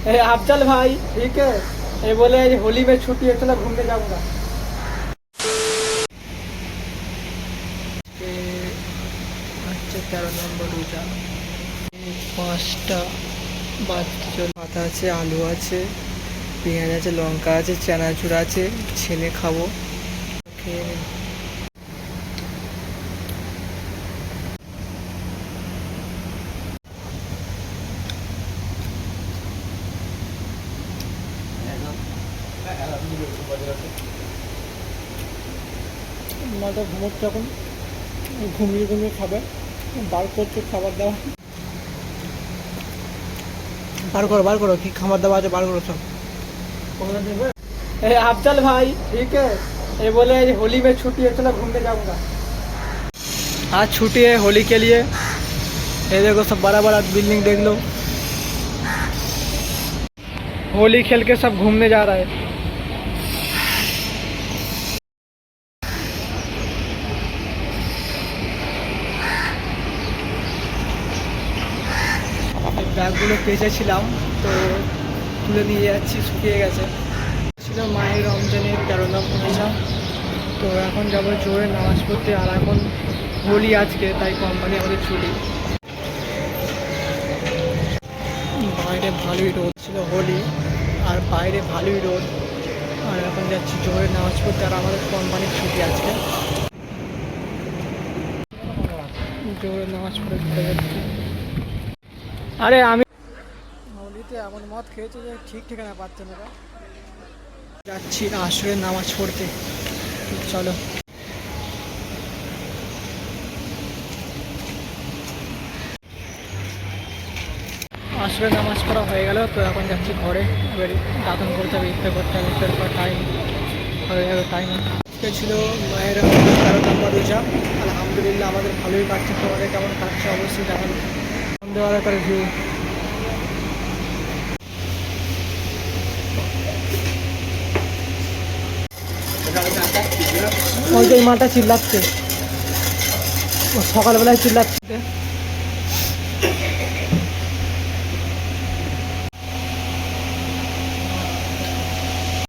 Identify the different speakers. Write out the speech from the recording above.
Speaker 1: अफजल भाई ठीक है। ये बोले होली में छुट्टी है, चलो घूमने जाऊंगा। আচ্ছা 13 নম্বর রোজা, 5টা বাজতে চলে। পাতা আছে, আলু আছে, পেঁয়াজ আছে, লঙ্কা আছে, চানাচুর আছে, ছেনে খাবো, খেয়ে নিন। মাটা ঘুমোচ্ছে এখন, ঘুমিয়ে ঘুমিয়ে খাবে, বার করছে খাবার দাবার। বার করো কি খাবার দাবার আছে, বার করো সব। अफजल भाई ठीक है। ये बोले होली में छुट्टी है, चलो घूमने जाऊंगा। आज छुट्टी है होली के लिए। ये देखो सब बड़ा बड़ा बिल्डिंग देख लो, होली खेल के सब घूमने जा रहा है। ব্যাগগুলো পেঁচেছিলাম তো তুলে নিয়ে যাচ্ছি, শুকিয়ে গেছে। ছিল মায়ের রমজানের 13 নম্বর রোজা, তো এখন যাবো জোরে নামাজ পড়তে। আর এখন হোলি আজকে, তাই কোম্পানি আমাদের ছুটি। বাইরে ভালোই রোদ ছিল হোলি, আর বাইরে ভালোই রোদ। আর এখন যাচ্ছি জোরে নামাজ পড়তে, আর আমাদের কোম্পানির ছুটি আজকে। জোরে নামাজ পড়ে চলে যাচ্ছি। আরে আমি হোলিতে এমন মদ খেয়েছি যে ঠিক ঠিকানা পাচ্ছে না। যাচ্ছি আসরের নামাজ পড়তে, চলো। আসরের নামাজ পড়া হয়ে গেল, তো এখন যাচ্ছি ঘরে। এবার দাতন করতে হবে, ইফতার করতে হবে। ইফতার করার টাইম হয়ে যাবে। টাইম আজকে ছিল মায়ের 13 নম্বর রোজা। আলহামদুলিল্লাহ আমাদের ভালোই কাটছে। তোমাদের কেমন কাটছে অবশ্যই জানাবো। দেওয়ার করে ভিউ, ওই যে মাটা চিল্লাচ্ছে, সকালবেলায় চিল্লাচ্ছে।